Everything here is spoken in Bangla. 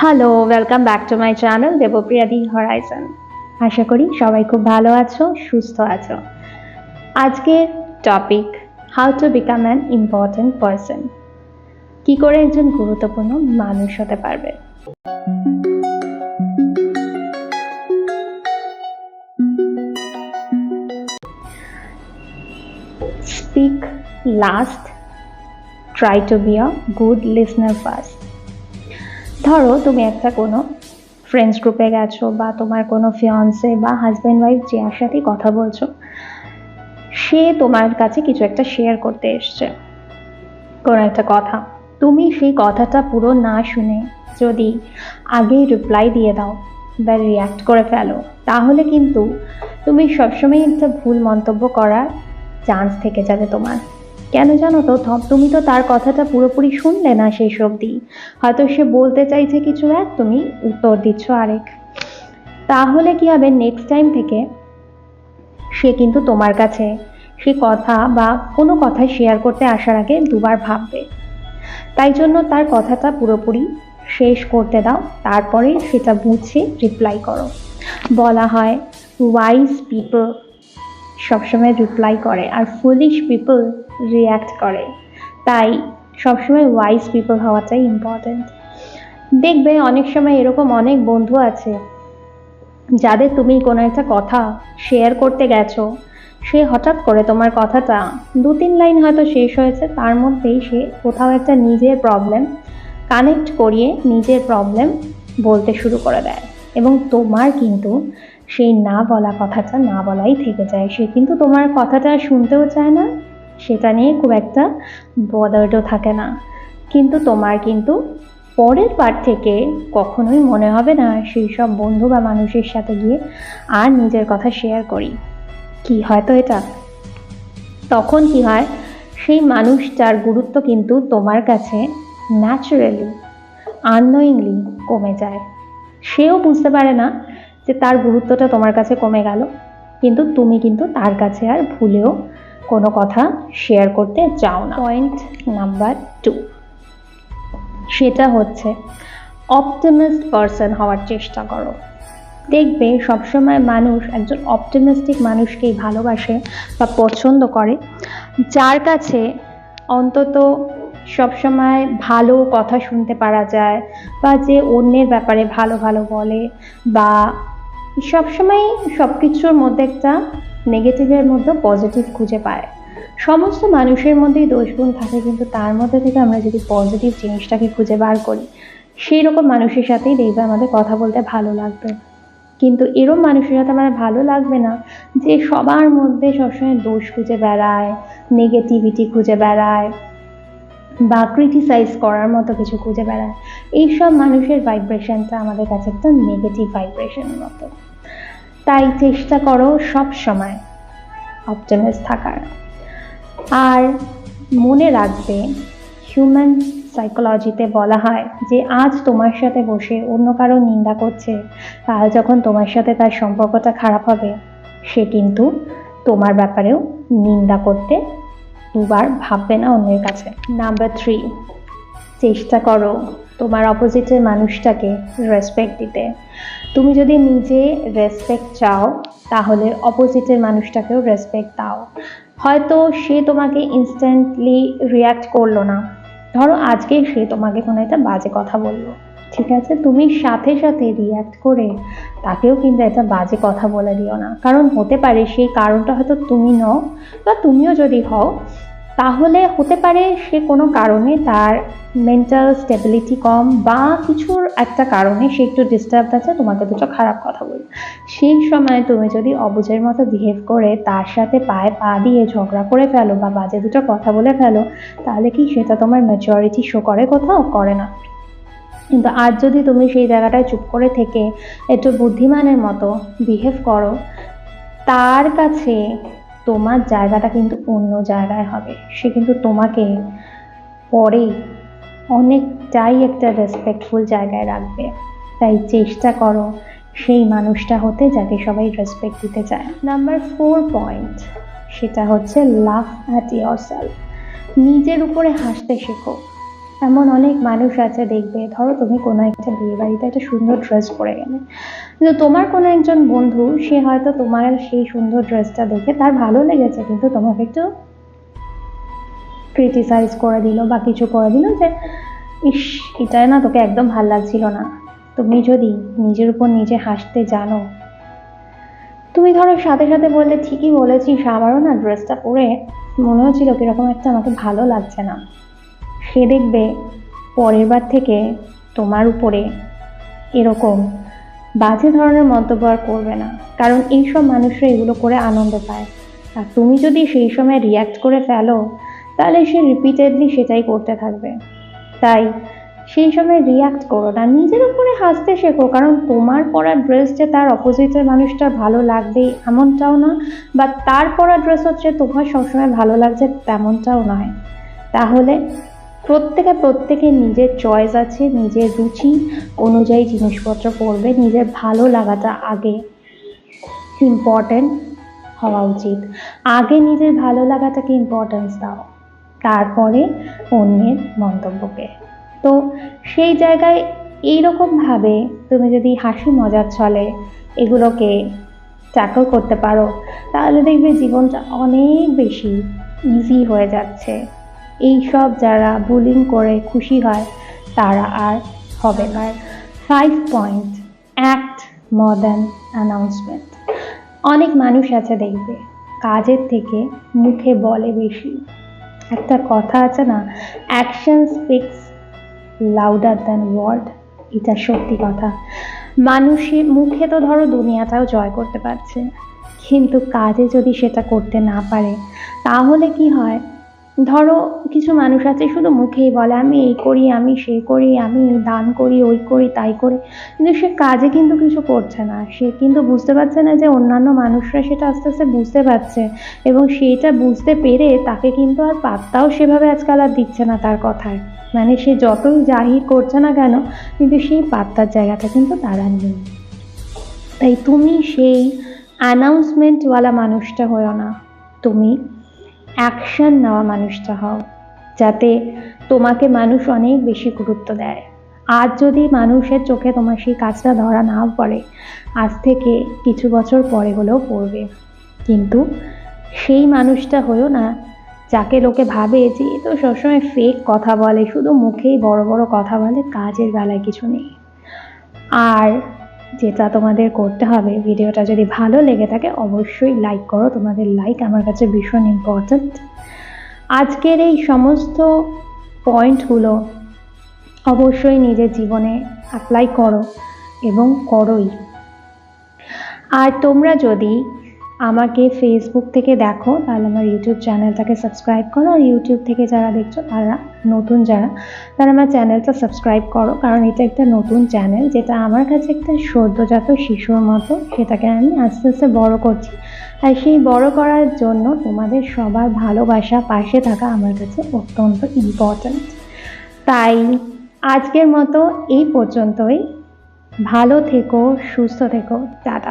Hello, welcome back to my channel Debpriya the horizon. আশা করি সবাই খুব ভালো আছো, সুস্থ আছো। আজকের topic, how to become an important person. কি করে একজন গুরুত্বপূর্ণ মানুষ হতে পারবে। Speak last, try to be a good listener first. ধরো তুমি একটা কোনো ফ্রেন্ডস গ্রুপে গেছো বা তোমার কোনো ফিয়ান্সে বা হাজব্যান্ড ওয়াইফ যার সাথে কথা বলছো, সে তোমার কাছে কিছু একটা শেয়ার করতে এসছে, কোনো একটা কথা। তুমি সেই কথাটা পুরো না শুনে যদি আগেই রিপ্লাই দিয়ে দাও বা রিয়াক্ট করে ফেলো, তাহলে কিন্তু তুমি সবসময় একটা ভুল মন্তব্য করার চান্স থেকে যাবে তোমার। কেন জানো তো, তুমি তো তার কথাটা পুরোপুরি শুনলে না সেই অবধি। হয়তো সে বলতে চাইছে কিছু এক, তুমি উত্তর দিচ্ছ আরেক। তাহলে কি হবে, নেক্সট টাইম থেকে সে কিন্তু তোমার কাছে সে কথা বা কোনো কথা শেয়ার করতে আসার আগে দুবার ভাববে। তাই জন্য তার কথাটা পুরোপুরি শেষ করতে দাও, তারপরে সেটা বুঝে রিপ্লাই করো। বলা হয় ওয়াইজ পিপল সবসময় রিপ্লাই করে আর ফুলিশ পিপল রিয়্যাক্ট করে। তাই সবসময় ওয়াইজ পিপল হওয়াটাই ইম্পর্টেন্ট। দেখবে অনেক সময় এরকম অনেক বন্ধু আছে যাদের তুমি কোনো একটা কথা শেয়ার করতে গেছো, সে হঠাৎ করে তোমার কথাটা 2-3 লাইন হয়তো শেষ হয়েছে, তার মধ্যেই সে কোথাও একটা নিজের প্রবলেম কানেক্ট করিয়ে নিজের প্রবলেম বলতে শুরু করে দেয়, এবং তোমার কিন্তু সেই না বলা কথাটা না বলাই থেকে যায়। সে কিন্তু তোমার কথাটা শুনতেও চায় না, সেটা নিয়ে খুব একটা বদার্ডও থাকে না, কিন্তু তোমার কিন্তু পরের বার থেকে কখনোই মনে হবে না সেই সব বন্ধু বা মানুষের সাথে গিয়ে আর নিজের কথা শেয়ার করি। কি হয়তো এটা তখন কি হয়, সেই মানুষটার গুরুত্ব কিন্তু তোমার কাছে ন্যাচারালি আননোয়িংলি কমে যায়। সেও বুঝতে পারে না যে তার গুরুত্বটা তোমার কাছে কমে গেল, কিন্তু তুমি কিন্তু তার কাছে আর ভুলেও কোনো কথা শেয়ার করতে চাও না। পয়েন্ট নাম্বার 2, সেটা হচ্ছে অপটিমিস্ট পারসন হওয়ার চেষ্টা করো। দেখবে সবসময় মানুষ একজন অপটিমিস্টিক মানুষকেই ভালোবাসে বা পছন্দ করে, যার কাছে অন্তত সবসময় ভালো কথা শুনতে পারা যায়, বা যে অন্যের ব্যাপারে ভালো ভালো বলে, বা সবসময় সব কিছুর মধ্যে একটা নেগেটিভের মধ্যে পজিটিভ খুঁজে পায়। সমস্ত মানুষের মধ্যেই দোষগুণ থাকে, কিন্তু তার মধ্যে থেকে আমরা যদি পজিটিভ জিনিসটাকে খুঁজে বার করি, সেই রকম মানুষের সাথেই দেখবে আমাদের কথা বলতে ভালো লাগবে। কিন্তু এরম মানুষের সাথে আমার ভালো লাগবে না যে সবার মধ্যে সবসময় দোষ খুঁজে বেড়ায়, নেগেটিভিটি খুঁজে বেড়ায়, বা ক্রিটিসাইজ করার মতো কিছু খুঁজে বেড়ায়। এইসব মানুষের ভাইব্রেশনটা আমাদের কাছে একটা নেগেটিভ ভাইব্রেশনের মতো। তাই চেষ্টা করো সব সময় অপটিমিস্ট থাকার। আর মনে রাখবে, হিউম্যান সাইকোলজিতে বলা হয় যে আজ তোমার সাথে বসে অন্য কারো নিন্দা করছে, কাল যখন তোমার সাথে তার সম্পর্কটা খারাপ হবে, সে কিন্তু তোমার ব্যাপারেও নিন্দা করতে দুবার ভাববে না অন্যের কাছে। নাম্বার 3, চেষ্টা করো তোমার অপোজিটের মানুষটাকে রেসপেক্ট দিতে। তুমি যদি নিজে রেসপেক্ট চাও, তাহলে অপোজিটের মানুষটাকেও রেসপেক্ট দাও। হয়তো সে তোমাকে ইনস্ট্যান্টলি রিয়্যাক্ট করলো না, ধরো আজকে সে তোমাকে কোনো একটা বাজে কথা বললো, ঠিক আছে, তুমি সাথে সাথে রিয়্যাক্ট করে তাকেও কিন্তু একটা বাজে কথা বলে দিও না। কারণ হতে পারে সেই কারণটা হয়তো তুমি নও, বা তুমিও যদি হও, তাহলে হতে পারে সে কোনো কারণে তার মেন্টাল স্টেবিলিটি কম, বা কিছুর একটা কারণে সে একটু ডিস্টার্ব আছে, তোমাকে দুটো খারাপ কথা বলবে। সেই সময় তুমি যদি অবুঝের মতো বিহেভ করে তার সাথে পায়ে পা দিয়ে ঝগড়া করে ফেলো বা বাজে দুটো কথা বলে ফেলো, তাহলে কি সেটা তোমার ম্যাচুরিটি শো করে? কোথাও করে না। কিন্তু আজ যদি তুমি সেই জায়গাটায় চুপ করে থেকে একটু বুদ্ধিমানের মতো বিহেভ করো, তার কাছে তোমার জায়গাটা কিন্তু অন্য জায়গায় হবে। সে কিন্তু তোমাকে পরে অনেকটাই একটা রেসপেক্টফুল জায়গায় রাখবে। তাই চেষ্টা করো সেই মানুষটা হতে যাকে সবাই রেসপেক্ট দিতে চায়। নাম্বার 4 পয়েন্ট, সেটা হচ্ছে লাভ অ্যাট ইয়োরসেলফ। নিজের উপরে হাসতে শেখো। এমন অনেক মানুষ আছে দেখবে, ধরো তুমি কোনো একটা বিয়ে বাড়িতে একটা সুন্দর ড্রেস পরে গেলে, কিন্তু তোমার কোনো একজন বন্ধু সে হয়তো তোমার সেই সুন্দর ড্রেসটা দেখে তার ভালো লেগেছে, কিন্তু তোমাকে একটু ক্রিটিসাইজ করে দিল বা কিছু করে দিল যে ইস, এটাই না তোকে একদম ভাল লাগছিল না। তুমি যদি নিজের উপর নিজে হাসতে জানো, তুমি ধরো সাথে সাথে বললে ঠিকই বলেছিস, আমারও না ড্রেসটা পরে মনে হচ্ছিল কিরকম একটা আমাকে ভালো লাগছে না, সে দেখবে পরের বার থেকে তোমার উপরে এরকম বাজে ধরনের মন্তব্য আর করবে না, কারণ এইসব মানুষরা এগুলো করে আনন্দ পায়। আর তুমি যদি সেই সময় রিয়্যাক্ট করে ফেলো, তাহলে সে রিপিটেডলি সেটাই করতে থাকবে। তাই সেই সময় রিয়্যাক্ট করো না, নিজের উপরে হাসতে শেখো, কারণ তোমার পরা ড্রেস যে তার অপোজিটের মানুষটার ভালো লাগবেই এমনটাও না, বা তার পরা ড্রেস হচ্ছে তোমার সবসময় ভালো লাগছে তেমনটাও নয়। তাহলে প্রত্যেকে নিজের চয়েস আছে, নিজের রুচি অনুযায়ী জিনিসপত্র পরবে, নিজের ভালো লাগাটা আগে ইম্পর্টেন্ট হওয়া উচিত। আগে নিজের ভালো লাগাটাকে ইম্পর্টেন্স দাও, তারপরে অন্যের মন্তব্যকে। তো সেই জায়গায় এইরকমভাবে তুমি যদি হাসি মজার ছলে এগুলোকে ট্যাকল করতে পারো, তাহলে দেখবে জীবনটা অনেক বেশি ইজি হয়ে যাচ্ছে। এইসব যারা বুলিং করে খুশি হয় তারা আর হবে না। 5 point, act more than announcement. অনেক মানুষ আছে দেখবে কাজের থেকে মুখে বলে বেশি। একটা কথা আছে না, action speaks louder than word. এটা সত্যি কথা। মানুষের মুখে তো ধরো দুনিয়াটাও জয় করতে পারছে, কিন্তু কাজে যদি সেটা করতে না পারে, তাহলে কি হয়? ধরো কিছু মানুষ আছে শুধু মুখেই বলে আমি এই করি, আমি সেই করি, আমি দান করি, ওই করি, তাই করি, কিন্তু সে কাজে কিন্তু কিছু করছে না। সে কিন্তু বুঝতে পারছে না যে অন্যান্য মানুষরা সেটা আস্তে আস্তে বুঝতে পারছে, এবং সেটা বুঝতে পেরে তাকে কিন্তু আর পাত্তাও সেভাবে আজকাল আর দিচ্ছে না তার কথায়। মানে সে যতই জাহির করছে না কেন, কিন্তু সেই পাত্তার জায়গাটা কিন্তু তারা নেই। তাই তুমি সেই অ্যানাউন্সমেন্টওয়ালা মানুষটা হও না, তুমি অ্যাকশন নেওয়া মানুষটা হও, যাতে তোমাকে মানুষ অনেক বেশি গুরুত্ব দেয়। আজ যদি মানুষের চোখে তোমার সেই কাজটা ধরা না পড়ে, আজ থেকে কিছু বছর পরে হলেও পড়বে, কিন্তু সেই মানুষটা হয়েও না যাকে লোকে ভাবে যে এ তো সবসময় ফেক কথা বলে, শুধু মুখেই বড় বড় কথা বলে, কাজের বেলায় কিছু নেই। আর যেটা তোমাদের করতে হবে, ভিডিওটা যদি ভালো লেগে থাকে অবশ্যই লাইক করো, তোমাদের লাইক আমার কাছে ভীষণ ইম্পর্ট্যান্ট। আজকের এই সমস্ত পয়েন্টগুলো অবশ্যই নিজের জীবনে অ্যাপ্লাই করো এবং করোই। আর তোমরা যদি আমাকে ফেসবুক থেকে দেখো, তাহলে আমার ইউটিউব চ্যানেলটাকে সাবস্ক্রাইব করো, আর ইউটিউব থেকে যারা দেখছো তারা নতুন তারা আমার চ্যানেলটা সাবস্ক্রাইব করো, কারণ এটা একটা নতুন চ্যানেল, যেটা আমার কাছে একটা সদ্যজাত শিশুর মতো, সেটাকে আমি আস্তে আস্তে বড় করছি। আর সেই বড় করার জন্য তোমাদের সবার ভালোবাসা, পাশে থাকা আমার কাছে অত্যন্ত ইম্পর্ট্যান্ট। তাই আজকের মতো এই পর্যন্তই। ভালো থেকো, সুস্থ থেকো, টাটা।